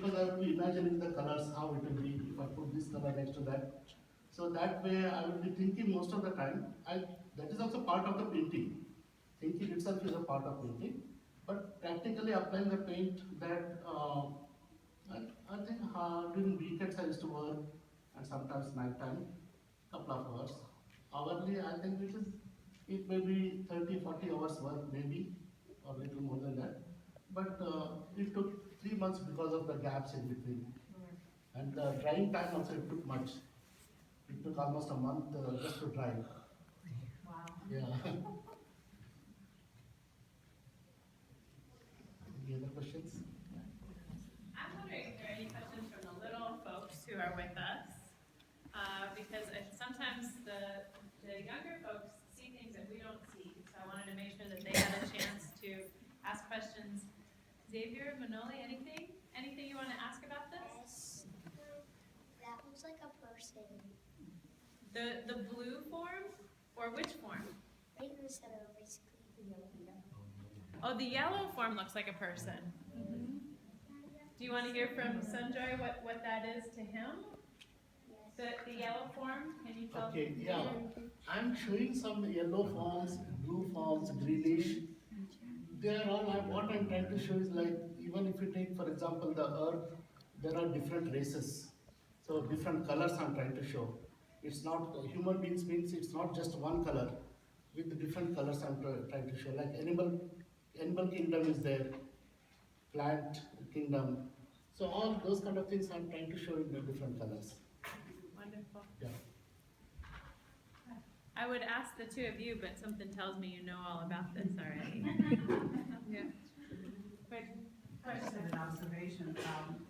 because I will be imagining the colors, how it will be if I put this color next to that. So that way I will be thinking most of the time. That is also part of the painting. Thinking itself is a part of painting. But practically applying the paint that I think during weekends I used to work and sometimes night time, couple of hours. Hourly I think it may be 30, 40 hours work maybe or little more than that. But it took 3 months because of the gaps in between. And the drying time also it took much. It took almost a month just to dry. Wow. Yeah. Any other questions? I'm wondering if there are any questions from the little folks who are with us, because sometimes the younger folks see things that we don't see, so I wanted to make sure that they had a chance to ask questions. Xavier, Manoli, anything you want to ask about this? Yes. That looks like a person. The blue form, or which form? Right in the center, basically. Oh, the yellow form looks like a person. Do you want to hear from Sunjoy what that is to him? The yellow form, can you tell? Okay, yeah. I'm showing some yellow forms, blue forms, greenish. They are all, what I'm trying to show is like, even if you take, for example, the earth, there are different races. So different colors I'm trying to show. It's not, human beings means it's not just one color. With the different colors I'm trying to show. Like animal kingdom is there, plant kingdom. So all those kind of things I'm trying to show in the different colors. Wonderful. Yeah. I would ask the two of you, but something tells me you know all about this already. Yeah. Quick Question and observation.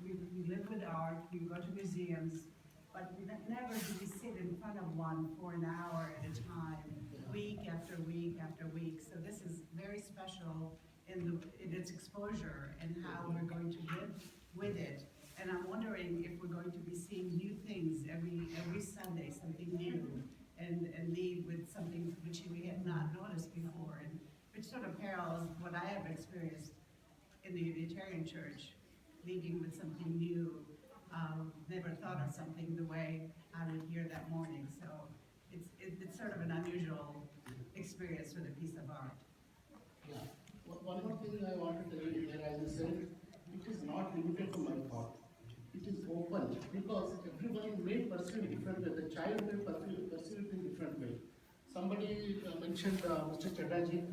We live with art, we go to museums, but never do we sit in front of one for an hour at a time, week after week after week. So this is very special in its exposure and how we're going to live with it. And I'm wondering if we're going to be seeing new things every Sunday, something new, and lead with something which we had not noticed before, and which sort of parallels what I have experienced in the Unitarian Church, leading with something new. Never thought of something the way I would hear that morning. So it's sort of an unusual experience with a piece of art. Yeah. One more thing I want to tell you here, as I said, it is not limited to my thought. It is open because everyone may perceive it different way. The child may perceive it in different way. Somebody mentioned Mr. Chatterjee.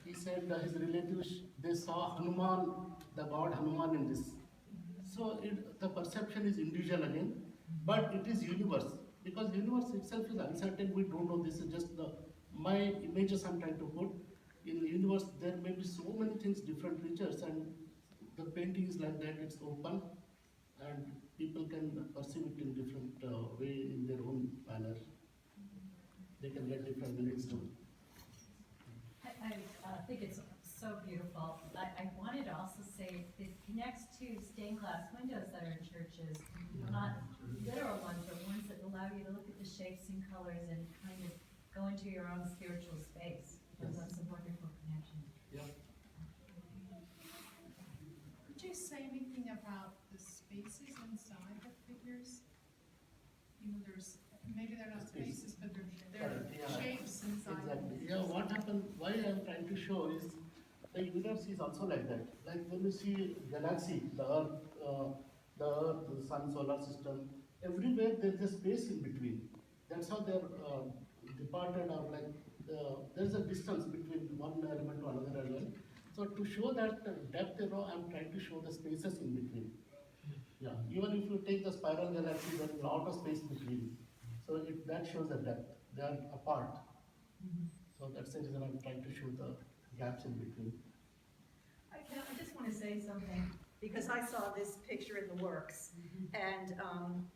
He said his relatives, they saw Hanuman, the god Hanuman in this. So the perception is individual again, but it is universe. Because universe itself is uncertain, we don't know, this is just my images I'm trying to put. In the universe, there may be so many things, different creatures, and the painting is like that, it's open, and people can perceive it in different way in their own manner. They can get different meanings to it. I think it's so beautiful. I wanted to also say it connects to stained glass windows that are in churches, not literal ones, but ones that allow you to look at the shapes and colors and kind of go into your own spiritual space. Yes. That's a wonderful connection. Yeah. Could you say anything about the spaces inside the figures? You know, maybe they're not spaces, but they're Correct, yeah. shapes inside. Exactly. Yeah, what happened, why I'm trying to show is the universe is also like that. Like when you see galaxy, the earth, the sun, solar system, everywhere there's a space in between. That's how they're departed, or like there's a distance between one element to another element. So to show that depth, I'm trying to show the spaces in between. Yeah, even if you take the spiral galaxy, there's a lot of space between. So that shows the depth. They are apart. So that's the reason I'm trying to show the gaps in between. I just want to say something, because I saw this picture in the works, and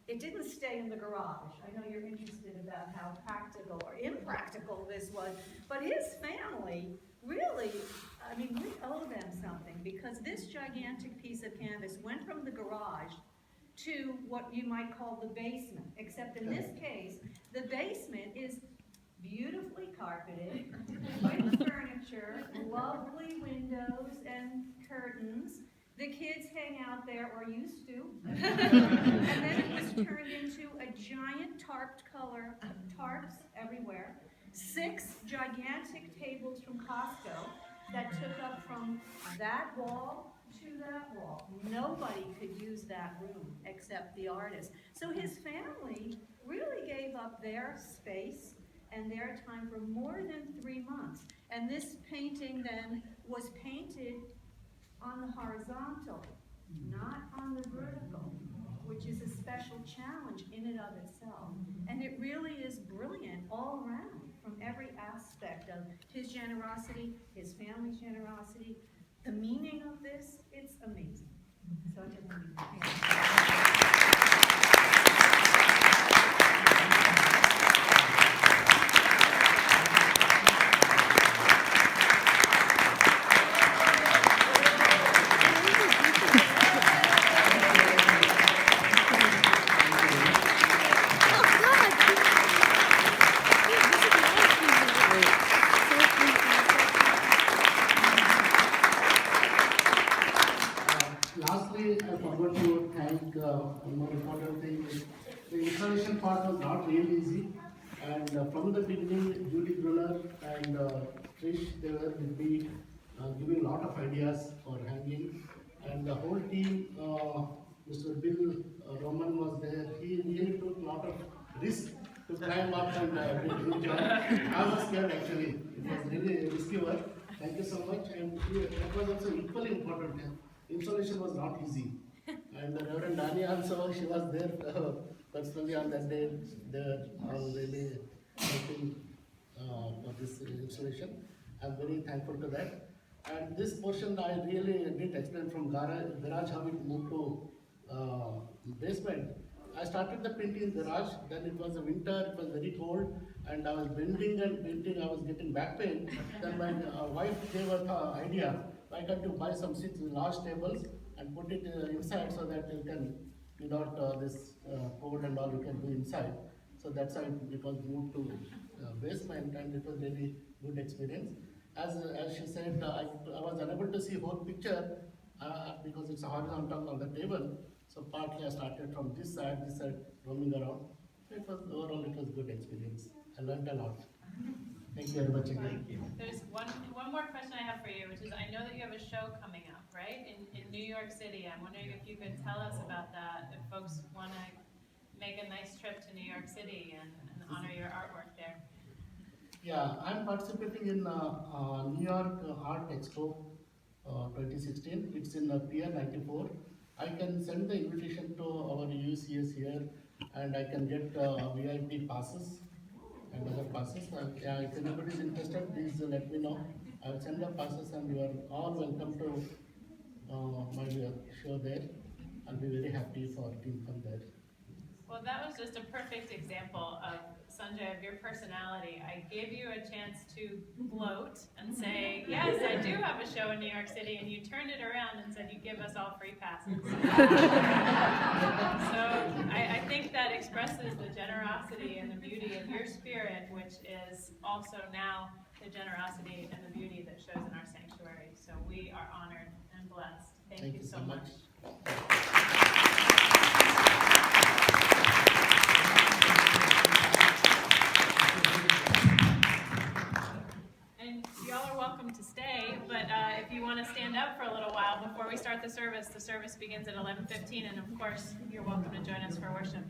it didn't stay in the garage. I know you're interested about how practical or impractical this was, but his family really, I mean, we owe them something, because this gigantic piece of canvas went from the garage to what you might call the basement, except in this case, the basement is beautifully carpeted, with furniture, lovely windows and curtains. The kids hang out there, or used to. And then it was turned into a giant tarps everywhere. 6 gigantic tables from Costco that took up from that wall to that wall. Nobody could use that room except the artist. So his family really gave up their space and their time for more than 3 months. And this painting then was painted on the horizontal, not on the vertical, which is a special challenge in and of itself. And it really is brilliant all around, from every aspect of his generosity, his family's generosity, the meaning of this. It's amazing. So I just wanted to Lastly, I forgot to thank one more important thing. The installation part was not really easy, and from the beginning, Judy Brunner and Trish, they were with me, giving a lot of ideas for hanging, and the whole team, Mr. Bill Roman was there. He really took a lot of risk to climb up and do a good job. I was scared actually. It was really risky work. Thank you so much, and that was also equally important. Installation was not easy, and Reverend Dani also, she was there personally on that day. They were all really helping for this installation. I'm very thankful to that. And this portion I really didn't explain from garage how it moved to basement. I started the painting in garage, then it was a winter, it was very cold, and I was bending and bending, I was getting back pain. Then my wife gave us the idea, why can't you buy some 6 large tables and put it inside so that you can, without this cold and all, you can do inside. So that's how it was moved to basement, and it was really good experience. As she said, I was unable to see whole picture because it's horizontal on the table. So partly I started from this side, roaming around. It was overall, it was good experience. I learned a lot. Thank you very much again. There's one more question I have for you, which is I know that you have a show coming up, right? In New York City. I'm wondering if you could tell us about that, if folks want to make a nice trip to New York City and honor your artwork there. Yeah, I'm participating in New York Art Expo 2016. It's in Pier 94. I can send the invitation to our UUCS here, and I can get VIP passes and other passes. Yeah, if anybody is interested, please let me know. I'll send the passes, and you are all welcome to my show there. I'll be very happy for team from there. Well, that was just a perfect example of, Sunjoy, of your personality. I gave you a chance to gloat and say, yes, I do have a show in New York City, and you turned it around and said you give us all free passes. So I think that expresses the generosity and the beauty of your spirit, which is also now the generosity and the beauty that shows in our sanctuary. So we are honored and blessed. Thank you so much. And y'all are welcome to stay, but if you want to stand up for a little while before we start the service begins at 11:15, and of course, you're welcome to join us for worship.